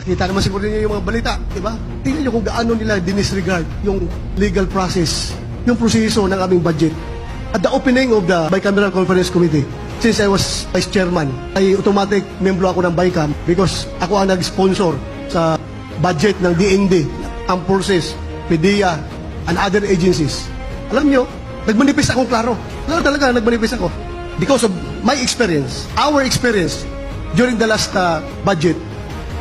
Kita naman siguro niyo yung mga balita, di ba? Tingnan niyo kung gaano nila dinisregard yung legal process, yung proseso ng aming budget. At the opening of the Bicameral Conference Committee, since I was Vice Chairman, ay automatic membro ako ng BICAM because ako ang nag-sponsor sa budget ng DND, Armed Forces, PDEA, and other agencies. Alam niyo, nagmanifest akong klaro. Talaga, nagmanifest ako. Because of my experience, our experience, during the last budget,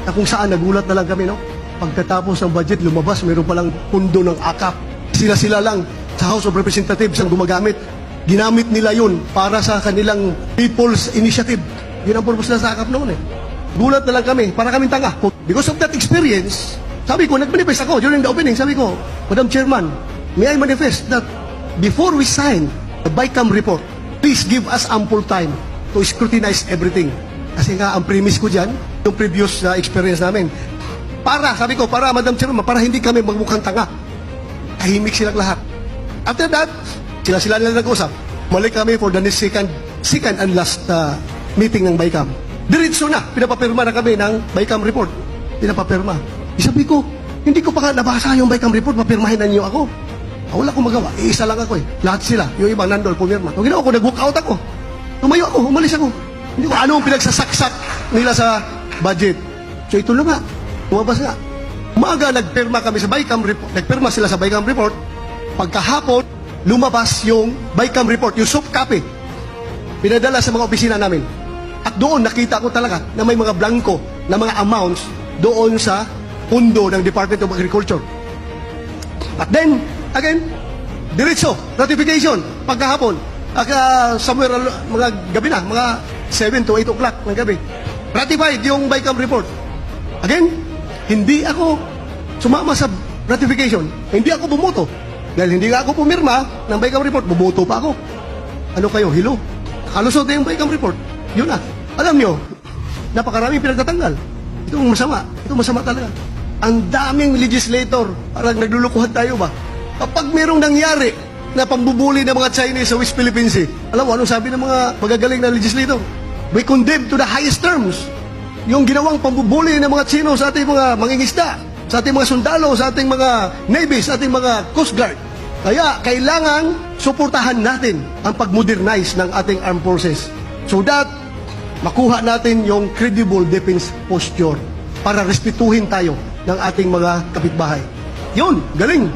na kung saan nagulat na lang kami, no? Pagkatapos ng budget, lumabas, mayroon palang pundo ng AKAP. Sila-sila lang sa House of Representatives ang gumagamit. Ginamit nila yun para sa kanilang People's Initiative. Yun ang purpose na sa AKAP noon eh. Gulat na lang kami, para kaming tanga. Because of that experience, sabi ko, nag-manifest ako during the opening, sabi ko, Madam Chairman, may I manifest that before we sign the BICAM report, please give us ample time to scrutinize everything. Kasi nga, ang premise ko dyan, yung previous experience namin. Sabi ko, Madam Chairman, para hindi kami magmukhang tanga. Tahimik silang lahat. After that, sila nila nag-usap. Malik kami for the second and last meeting ng BICAM. Diretso na, pinapapirma na kami ng BICAM report. Pinapapirma. Sabi ko, hindi ko pa nga nabasa yung BICAM report, papirmahin na niyo ako. Wala akong magawa, iisa lang ako eh. Lahat sila, yung ibang nandol, pumirma. Kung ginawa ko, nag-walk out ako. Tumayo ako, umalis ako. Hindi ko anong pinagsasaksak nila sa budget. So ito lang nga, lumabas nga. Umaga, nagpirma kami sa BICAM report. Nagpirma sila sa BICAM report. Pagkahapon, lumabas yung BICAM report, yung soft copy. Pinadala sa mga opisina namin. At doon nakita ko talaga na may mga blanco na mga amounts doon sa pundo ng Department of Agriculture. At then, again, diretso, ratification, pagkahapon, somewhere, mga gabi na, mga 7 to 8 o'clock ng gabi. Ratified yung BICAM report. Again, hindi ako sumama sa ratification. Hindi ako bumoto. Dahil hindi nga ako pumirma ng BICAM report, bumoto pa ako. Ano kayo, hilo? Kalusot na yung BICAM report. Yun na. Alam nyo, napakaraming pinagtatanggal. Ito masama. Ito masama talaga. Ang daming legislator, parang naglulukuhan tayo ba? Kapag merong nangyari na pambubuli ng mga Chinese sa West Philippine Sea, alam mo, anong sabi ng mga magagaling na legislator? We condemn to the highest terms yung ginawang pambubuli ng mga Chino sa ating mga mangingisda, sa ating mga sundalo, sa ating mga Navy, sa ating mga Coast Guard. Kaya kailangan suportahan natin ang pag-modernize ng ating armed forces so that makuha natin yung credible defense posture para respetuhin tayo ng ating mga kapitbahay. Yun, galing.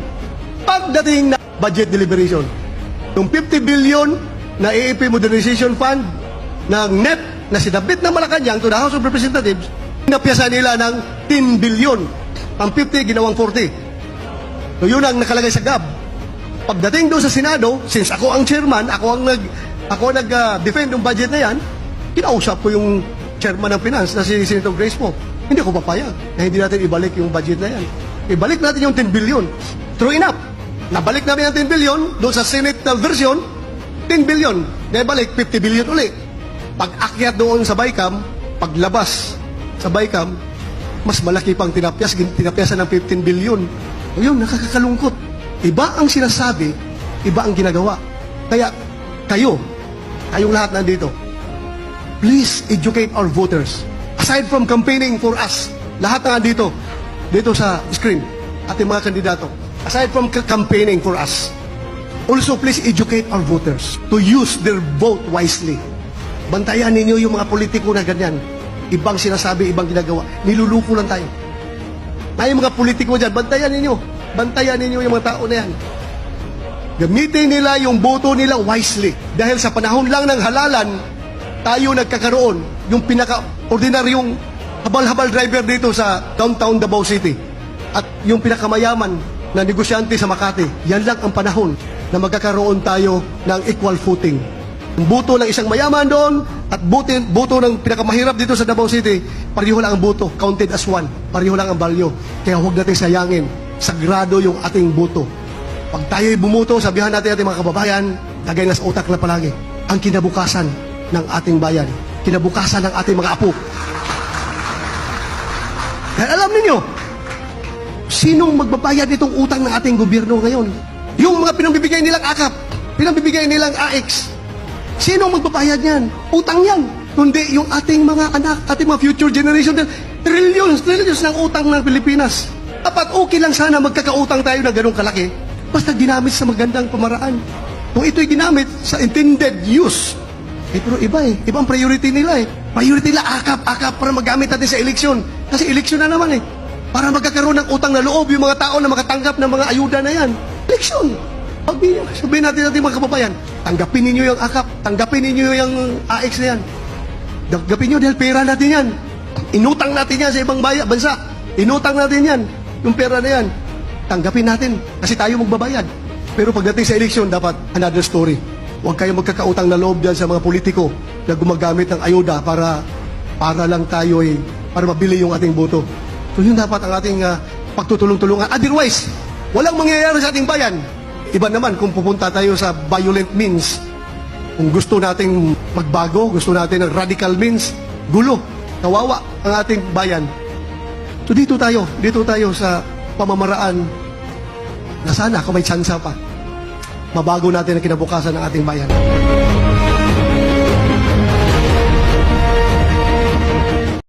Pagdating na budget deliberation, yung 50 billion na AAP Modernization Fund ng NEP na sinabit ng Malacanang to the House of Representatives, napiyasa nila ng 10 billion. Ang 50, ginawang 40. So yun ang nakalagay sa GAB. Pagdating doon sa Senado, since ako ang chairman, ako ang nag-defend yung budget na yan, kinausap ko yung chairman ng finance na si Senator Grace Poe. Hindi ko papayag na hindi natin ibalik yung budget na yan. Ibalik natin yung 10 billion. True enough. Nabalik namin ang 10 billion doon sa Senate version, 10 billion. Naibalik, 50 billion uli. Pag-akyat doon sa BICAM, paglabas sa BICAM, mas malaki pang tinapyasan ng 15 billion. O yun, nakakakalungkot. Iba ang sinasabi, iba ang ginagawa. Kaya kayong lahat nandito, please educate our voters. Aside from campaigning for us, lahat na dito sa screen, ating mga kandidato, aside from campaigning for us, also please educate our voters to use their vote wisely. Bantayan ninyo yung mga politiko na ganyan. Ibang sinasabi, ibang ginagawa. Niluluko lang tayo. Yung mga politiko dyan, bantayan ninyo. Bantayan ninyo yung mga tao na yan. Gamitin nila yung boto nila wisely. Dahil sa panahon lang ng halalan, tayo nagkakaroon yung pinaka-ordinaryong habal-habal driver dito sa downtown Davao City. At yung pinakamayaman na negosyante sa Makati. Yan lang ang panahon na magkakaroon tayo ng equal footing. Yung boto ng isang mayaman doon at boto ng pinakamahirap dito sa Davao City, pareho lang ang boto, counted as one. Pareho lang ang value. Kaya huwag natin sayangin. Sagrado yung ating boto. Pag tayo'y bumoto, sabihan natin ating mga kababayan, lagay na sa utak na palagi, ang kinabukasan ng ating bayan. Kinabukasan ng ating mga apo. Dahil alam ninyo, sinong magbabayad itong utang ng ating gobyerno ngayon? Yung mga pinambibigay nilang AKAP, pinambibigay nilang AX. Sinong magbabayad yan? Utang yan. Kundi yung ating mga anak, ating mga future generation. Trillions ng utang ng Pilipinas. Dapat okay lang sana magkakautang tayo na ganun kalaki. Basta ginamit sa magandang pamaraan. Kung ito'y ginamit sa intended use, pero iba ibang priority nila Priority nila, akap para magamit natin sa eleksyon. Kasi eleksyon na naman Para magkakaroon ng utang na loob yung mga tao na makatanggap ng mga ayuda na yan. Eleksyon. Sabihin natin mga kababayan, tanggapin ninyo yung akap, tanggapin ninyo yung AX na yan. Tanggapin nyo dahil pera natin yan. Inutang natin yan sa ibang bansa. Inutang natin yan. Yung pera na yan. Tanggapin natin kasi tayo magbabayad. Pero pagdating sa eleksyon, dapat another story. Huwag kayo magkakautang na loob dyan sa mga politiko na gumagamit ng ayuda para lang tayo para mabili yung ating boto. So yun dapat ang ating pagtutulong-tulungan. Otherwise, walang mangyayari sa ating bayan. Iba naman kung pupunta tayo sa violent means. Kung gusto nating magbago, gusto natin ng radical means, gulo, kawawa ang ating bayan. So dito tayo sa pamamaraan na sana kung may tsansa pa, mabago natin ang kinabukasan ng ating bayan.